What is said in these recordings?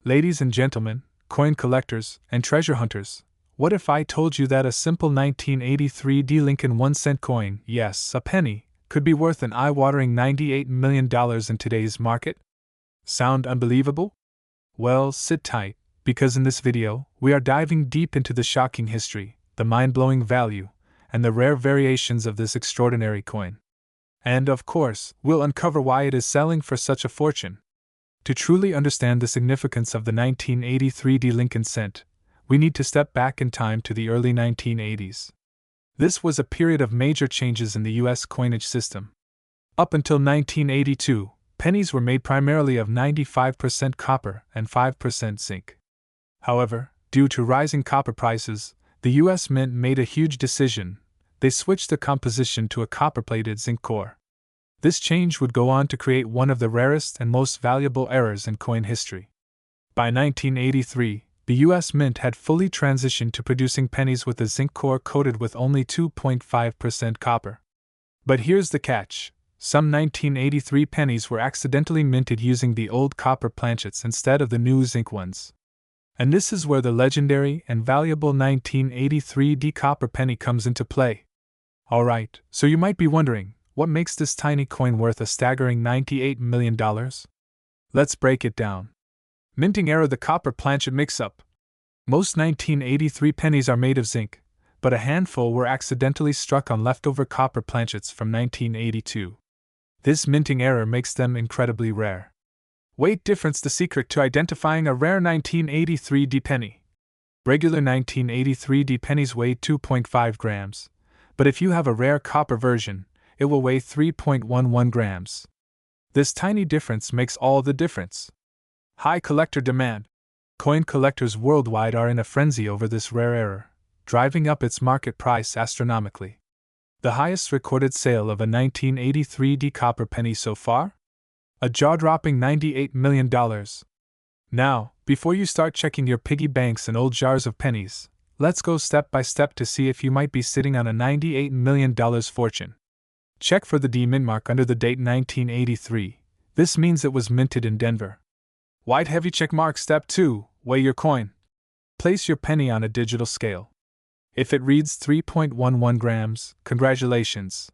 Ladies and gentlemen, coin collectors and treasure hunters, what if I told you that a simple 1983 D Lincoln 1-cent coin, yes, a penny, could be worth an eye-watering $98 million in today's market? Sound unbelievable? Well, sit tight, because in this video, we are diving deep into the shocking history, the mind-blowing value, and the rare variations of this extraordinary coin. And of course, we'll uncover why it is selling for such a fortune. To truly understand the significance of the 1983 D Lincoln cent, we need to step back in time to the early 1980s. This was a period of major changes in the U.S. coinage system. Up until 1982, pennies were made primarily of 95% copper and 5% zinc. However, due to rising copper prices, the U.S. Mint made a huge decision. They switched the composition to a copper-plated zinc core. This change would go on to create one of the rarest and most valuable eras in coin history. By 1983, the U.S. Mint had fully transitioned to producing pennies with a zinc core coated with only 2.5% copper. But here's the catch. Some 1983 pennies were accidentally minted using the old copper planchets instead of the new zinc ones. And this is where the legendary and valuable 1983 D copper penny comes into play. Alright, so you might be wondering, what makes this tiny coin worth a staggering $98 million? Let's break it down. Minting era: the copper planchet mix-up. Most 1983 pennies are made of zinc, but a handful were accidentally struck on leftover copper planchets from 1982. This minting error makes them incredibly rare. Weight difference: the secret to identifying a rare 1983 D penny. Regular 1983 D pennies weigh 2.5 grams, but if you have a rare copper version, it will weigh 3.11 grams. This tiny difference makes all the difference. High collector demand. Coin collectors worldwide are in a frenzy over this rare error, driving up its market price astronomically. The highest recorded sale of a 1983 D copper penny so far? A jaw-dropping $98 million. Now, before you start checking your piggy banks and old jars of pennies, let's go step by step to see if you might be sitting on a $98 million fortune. Check for the D mint mark under the date 1983. This means it was minted in Denver. White heavy check mark. Step 2. Weigh your coin. Place your penny on a digital scale. If it reads 3.11 grams, congratulations.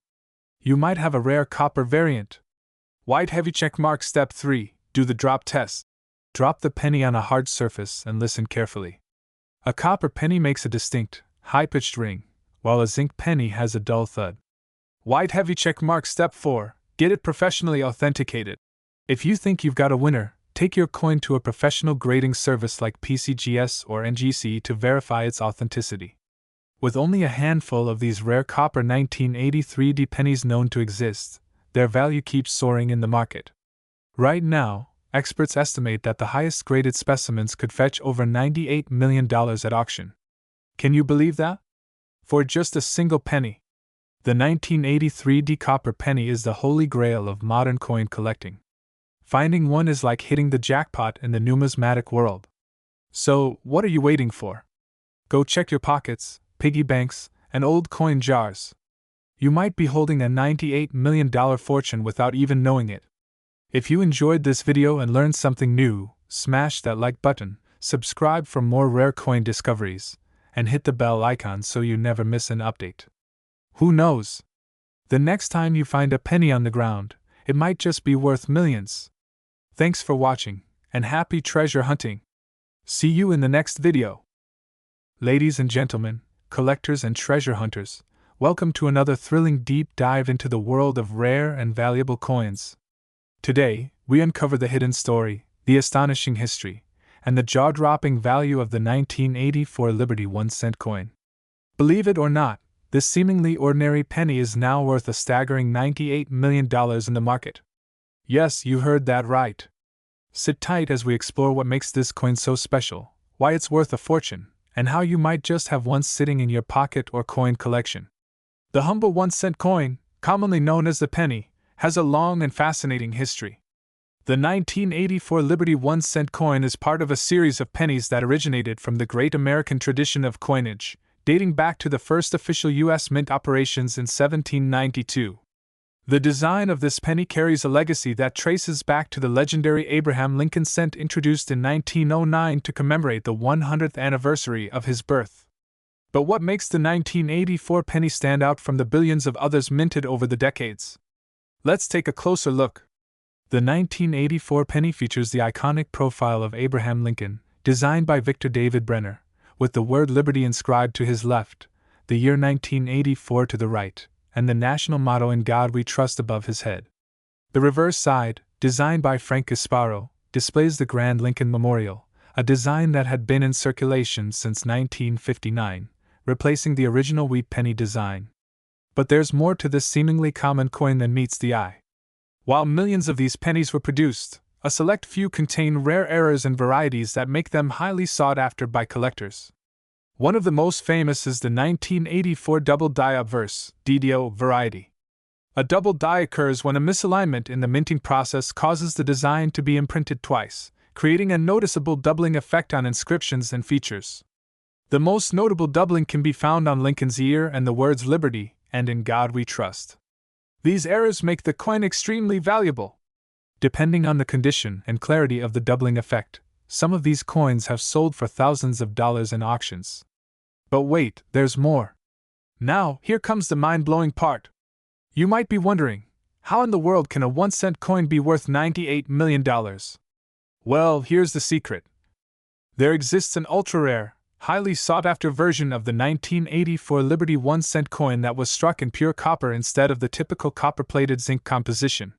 You might have a rare copper variant. White heavy check mark. Step 3. Do the drop test. Drop the penny on a hard surface and listen carefully. A copper penny makes a distinct, high-pitched ring, while a zinc penny has a dull thud. White heavy check mark. Step 4. Get it professionally authenticated. If you think you've got a winner, take your coin to a professional grading service like PCGS or NGC to verify its authenticity. With only a handful of these rare copper 1983 D pennies known to exist, their value keeps soaring in the market. Right now, experts estimate that the highest graded specimens could fetch over $98 million at auction. Can you believe that? For just a single penny. The 1983 D copper penny is the holy grail of modern coin collecting. Finding one is like hitting the jackpot in the numismatic world. So, what are you waiting for? Go check your pockets, piggy banks, and old coin jars. You might be holding a $98 million fortune without even knowing it. If you enjoyed this video and learned something new, smash that like button, subscribe for more rare coin discoveries, and hit the bell icon so you never miss an update. Who knows? The next time you find a penny on the ground, it might just be worth millions. Thanks for watching, and happy treasure hunting. See you in the next video. Ladies and gentlemen, collectors and treasure hunters, welcome to another thrilling deep dive into the world of rare and valuable coins. Today, we uncover the hidden story, the astonishing history, and the jaw-dropping value of the 1984 Liberty 1-cent coin. Believe it or not, this seemingly ordinary penny is now worth a staggering $98 million in the market. Yes, you heard that right. Sit tight as we explore what makes this coin so special, why it's worth a fortune, and how you might just have one sitting in your pocket or coin collection. The humble 1-cent coin, commonly known as the penny, has a long and fascinating history. The 1984 Liberty 1-cent coin is part of a series of pennies that originated from the great American tradition of coinage, dating back to the first official U.S. mint operations in 1792. The design of this penny carries a legacy that traces back to the legendary Abraham Lincoln cent introduced in 1909 to commemorate the 100th anniversary of his birth. But what makes the 1984 penny stand out from the billions of others minted over the decades? Let's take a closer look. The 1984 penny features the iconic profile of Abraham Lincoln, designed by Victor David Brenner, with the word Liberty inscribed to his left, the year 1984 to the right, and the national motto "In God We Trust" above his head. The reverse side, designed by Frank Gasparo, displays the Grand Lincoln Memorial, a design that had been in circulation since 1959, replacing the original wheat penny design. But there's more to this seemingly common coin than meets the eye. While millions of these pennies were produced, a select few contain rare errors and varieties that make them highly sought after by collectors. One of the most famous is the 1984 double die obverse (DDO) variety. A double die occurs when a misalignment in the minting process causes the design to be imprinted twice, creating a noticeable doubling effect on inscriptions and features. The most notable doubling can be found on Lincoln's ear and the words "Liberty" and "In God We Trust." These errors make the coin extremely valuable. Depending on the condition and clarity of the doubling effect, some of these coins have sold for thousands of dollars in auctions. But wait, there's more. Now, here comes the mind-blowing part. You might be wondering, how in the world can a 1-cent coin be worth $98 million? Well, here's the secret. There exists an ultra-rare, highly sought-after version of the 1984 Liberty 1-cent coin that was struck in pure copper instead of the typical copper-plated zinc composition.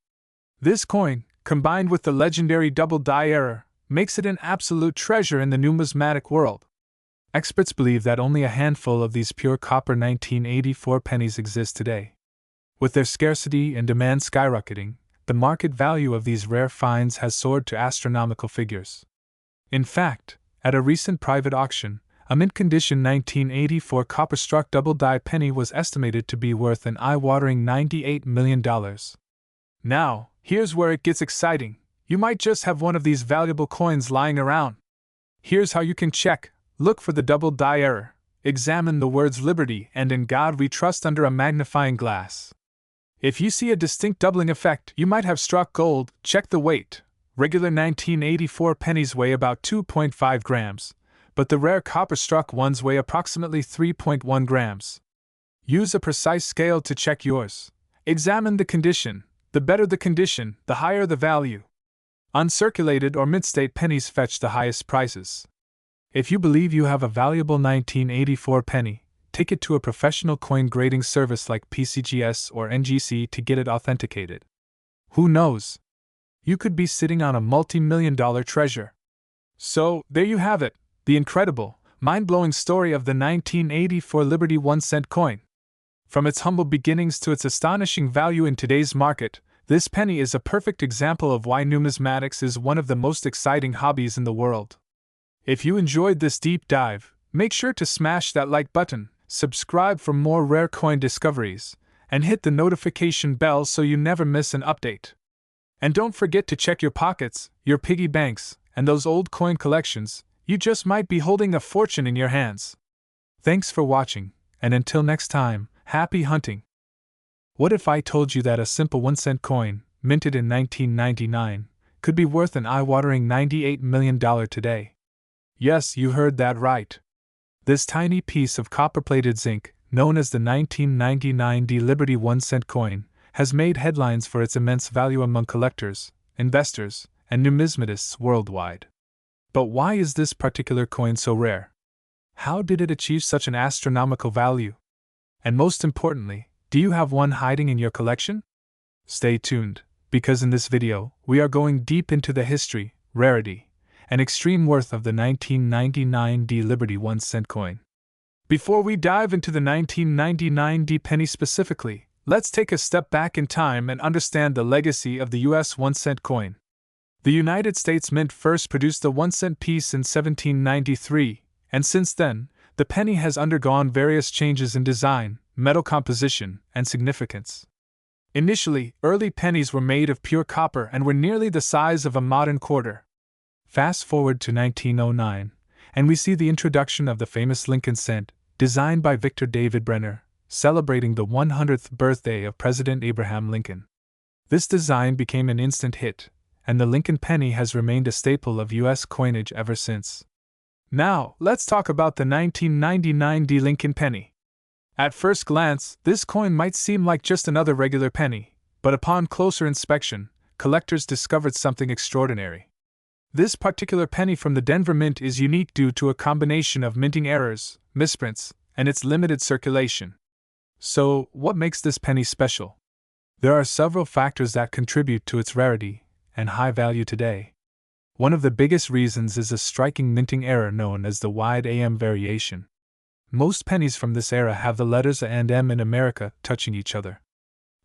This coin, combined with the legendary double die error, makes it an absolute treasure in the numismatic world. Experts believe that only a handful of these pure copper 1984 pennies exist today. With their scarcity and demand skyrocketing, the market value of these rare finds has soared to astronomical figures. In fact, at a recent private auction, a mint-condition 1984 copper-struck double-die penny was estimated to be worth an eye-watering $98 million. Now, here's where it gets exciting. You might just have one of these valuable coins lying around. Here's how you can check. Look for the double die error. Examine the words "Liberty" and "In God We Trust" under a magnifying glass. If you see a distinct doubling effect, you might have struck gold. Check the weight. Regular 1984 pennies weigh about 2.5 grams, but the rare copper-struck ones weigh approximately 3.1 grams. Use a precise scale to check yours. Examine the condition. The better the condition, the higher the value. Uncirculated or mint-state pennies fetch the highest prices. If you believe you have a valuable 1984 penny, take it to a professional coin grading service like PCGS or NGC to get it authenticated. Who knows? You could be sitting on a multi-million-dollar treasure. So, there you have it, the incredible, mind-blowing story of the 1984 Liberty 1-cent coin. From its humble beginnings to its astonishing value in today's market, this penny is a perfect example of why numismatics is one of the most exciting hobbies in the world. If you enjoyed this deep dive, make sure to smash that like button, subscribe for more rare coin discoveries, and hit the notification bell so you never miss an update. And don't forget to check your pockets, your piggy banks, and those old coin collections. You just might be holding a fortune in your hands. Thanks for watching, and until next time, happy hunting. What if I told you that a simple 1-cent coin, minted in 1999, could be worth an eye-watering $98 million today? Yes, you heard that right. This tiny piece of copper-plated zinc, known as the 1999 D Liberty 1-cent coin, has made headlines for its immense value among collectors, investors, and numismatists worldwide. But why is this particular coin so rare? How did it achieve such an astronomical value? And most importantly, do you have one hiding in your collection? Stay tuned, because in this video, we are going deep into the history, rarity, and extreme worth of the 1999 D Liberty 1-cent coin. Before we dive into the 1999 D penny specifically, let's take a step back in time and understand the legacy of the US 1-cent coin. The United States Mint first produced the 1-cent piece in 1793, and since then, the penny has undergone various changes in design, metal composition, and significance. Initially, early pennies were made of pure copper and were nearly the size of a modern quarter. Fast forward to 1909, and we see the introduction of the famous Lincoln cent, designed by Victor David Brenner, celebrating the 100th birthday of President Abraham Lincoln. This design became an instant hit, and the Lincoln penny has remained a staple of U.S. coinage ever since. Now, let's talk about the 1999 D Lincoln penny. At first glance, this coin might seem like just another regular penny, but upon closer inspection, collectors discovered something extraordinary. This particular penny from the Denver Mint is unique due to a combination of minting errors, misprints, and its limited circulation. So, what makes this penny special? There are several factors that contribute to its rarity and high value today. One of the biggest reasons is a striking minting error known as the wide AM variation. Most pennies from this era have the letters A and M in America touching each other.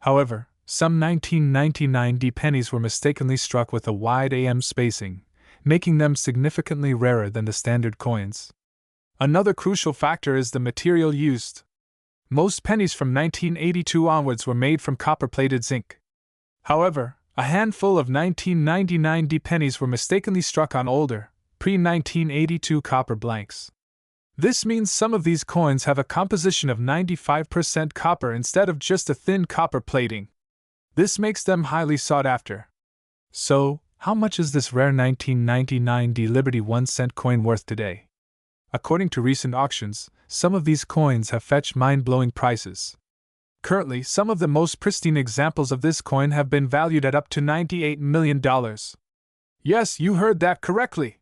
However, some 1999 D pennies were mistakenly struck with a wide AM spacing, making them significantly rarer than the standard coins. Another crucial factor is the material used. Most pennies from 1982 onwards were made from copper-plated zinc. However, a handful of 1999 D pennies were mistakenly struck on older, pre-1982 copper blanks. This means some of these coins have a composition of 95% copper instead of just a thin copper plating. This makes them highly sought after. So, how much is this rare 1999 D Liberty 1-cent coin worth today? According to recent auctions, some of these coins have fetched mind-blowing prices. Currently, some of the most pristine examples of this coin have been valued at up to $98 million. Yes, you heard that correctly.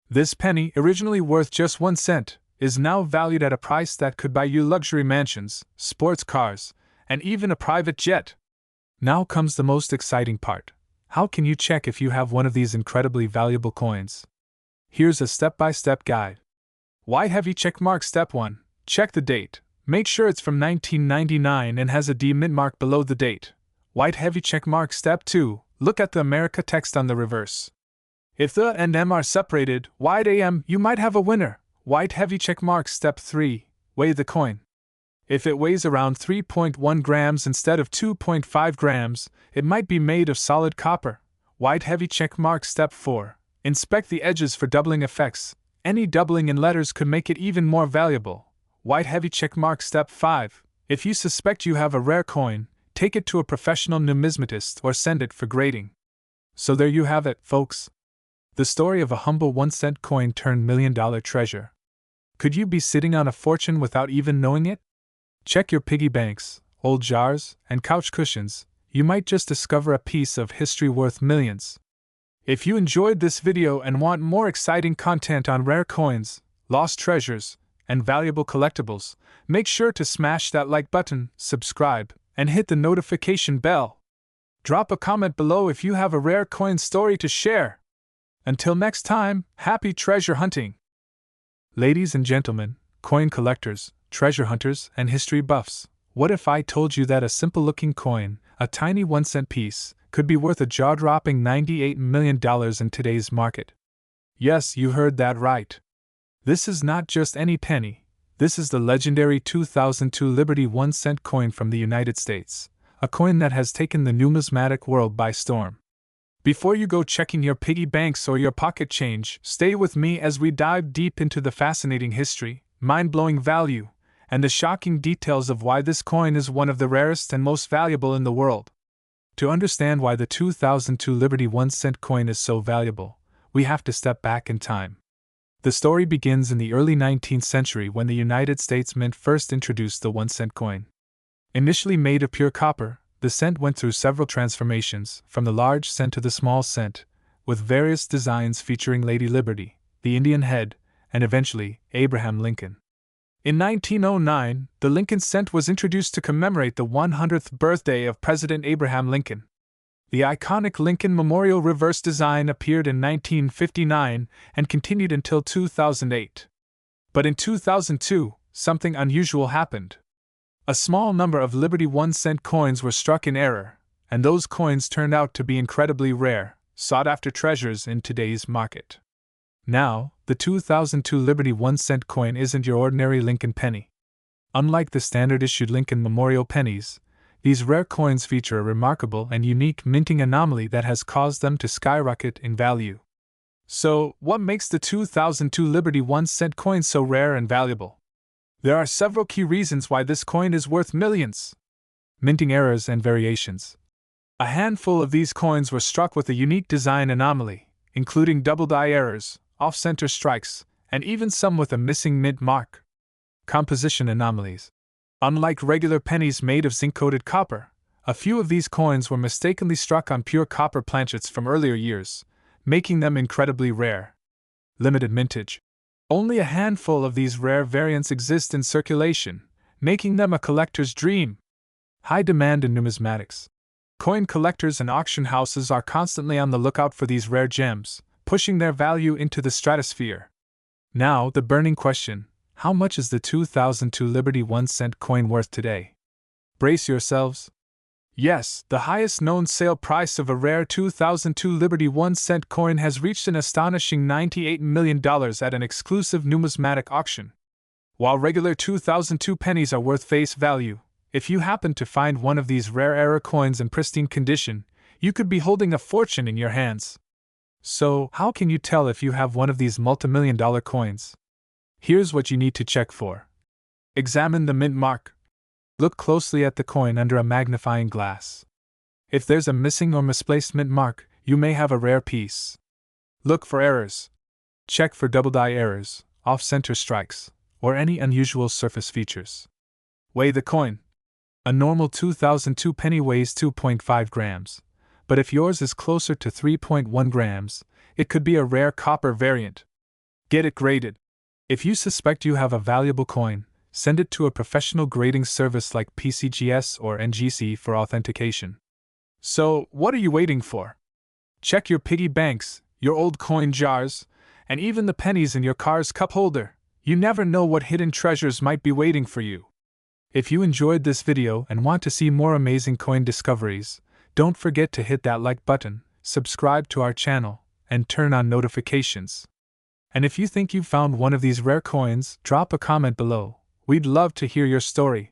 This penny, originally worth just 1 cent, is now valued at a price that could buy you luxury mansions, sports cars, and even a private jet. Now comes the most exciting part. How can you check if you have one of these incredibly valuable coins? Here's a step-by-step guide. White heavy checkmark. Step 1. Check the date. Make sure it's from 1999 and has a D mint mark below the date. White heavy checkmark. Step 2. Look at the America text on the reverse. If the and M are separated, wide AM, you might have a winner. White heavy checkmark. Step 3. Weigh the coin. If it weighs around 3.1 grams instead of 2.5 grams, it might be made of solid copper. White heavy checkmark. Step 4. Inspect the edges for doubling effects. Any doubling in letters could make it even more valuable. White heavy checkmark. Step 5. If you suspect you have a rare coin, take it to a professional numismatist or send it for grading. So there you have it, folks. The story of a humble 1-cent coin turned million-dollar treasure. Could you be sitting on a fortune without even knowing it? Check your piggy banks, old jars, and couch cushions. You might just discover a piece of history worth millions. If you enjoyed this video and want more exciting content on rare coins, lost treasures, and valuable collectibles, make sure to smash that like button, subscribe, and hit the notification bell. Drop a comment below if you have a rare coin story to share. Until next time, happy treasure hunting! Ladies and gentlemen, coin collectors, treasure hunters, and history buffs, what if I told you that a simple-looking coin, a tiny 1-cent piece, could be worth a jaw-dropping $98 million in today's market? Yes, you heard that right. This is not just any penny. This is the legendary 2002 Liberty 1-cent coin from the United States, a coin that has taken the numismatic world by storm. Before you go checking your piggy banks or your pocket change, stay with me as we dive deep into the fascinating history, mind-blowing value, and the shocking details of why this coin is one of the rarest and most valuable in the world. To understand why the 2002 Liberty 1-cent coin is so valuable, we have to step back in time. The story begins in the early 19th century when the United States Mint first introduced the 1-cent coin. Initially made of pure copper, the cent went through several transformations, from the large cent to the small cent, with various designs featuring Lady Liberty, the Indian head, and eventually, Abraham Lincoln. In 1909, the Lincoln cent was introduced to commemorate the 100th birthday of President Abraham Lincoln. The iconic Lincoln Memorial reverse design appeared in 1959 and continued until 2008. But in 2002, something unusual happened. A small number of Liberty 1-cent coins were struck in error, and those coins turned out to be incredibly rare, sought-after treasures in today's market. Now, the 2002 Liberty 1-cent coin isn't your ordinary Lincoln penny. Unlike the standard-issued Lincoln Memorial pennies, these rare coins feature a remarkable and unique minting anomaly that has caused them to skyrocket in value. So, what makes the 2002 Liberty 1-cent coin so rare and valuable? There are several key reasons why this coin is worth millions. Minting errors and variations. A handful of these coins were struck with a unique design anomaly, including double die errors, off-center strikes, and even some with a missing mint mark. Composition anomalies. Unlike regular pennies made of zinc-coated copper, a few of these coins were mistakenly struck on pure copper planchets from earlier years, making them incredibly rare. Limited mintage. Only a handful of these rare variants exist in circulation, making them a collector's dream. High demand in numismatics. Coin collectors and auction houses are constantly on the lookout for these rare gems, pushing their value into the stratosphere. Now, the burning question: how much is the 2002 Liberty 1-cent coin worth today? Brace yourselves. Yes, the highest known sale price of a rare 2002 Liberty 1-cent coin has reached an astonishing $98 million at an exclusive numismatic auction. While regular 2002 pennies are worth face value, if you happen to find one of these rare era coins in pristine condition, you could be holding a fortune in your hands. So, how can you tell if you have one of these multimillion-dollar coins? Here's what you need to check for. Examine the mint mark. Look closely at the coin under a magnifying glass. If there's a missing or misplaced mint mark, you may have a rare piece. Look for errors. Check for double die errors, off-center strikes, or any unusual surface features. Weigh the coin. A normal 2002 penny weighs 2.5 grams, but if yours is closer to 3.1 grams, it could be a rare copper variant. Get it graded. If you suspect you have a valuable coin, send it to a professional grading service like PCGS or NGC for authentication. So, what are you waiting for? Check your piggy banks, your old coin jars, and even the pennies in your car's cup holder. You never know what hidden treasures might be waiting for you. If you enjoyed this video and want to see more amazing coin discoveries, don't forget to hit that like button, subscribe to our channel, and turn on notifications. And if you think you've found one of these rare coins, drop a comment below. We'd love to hear your story.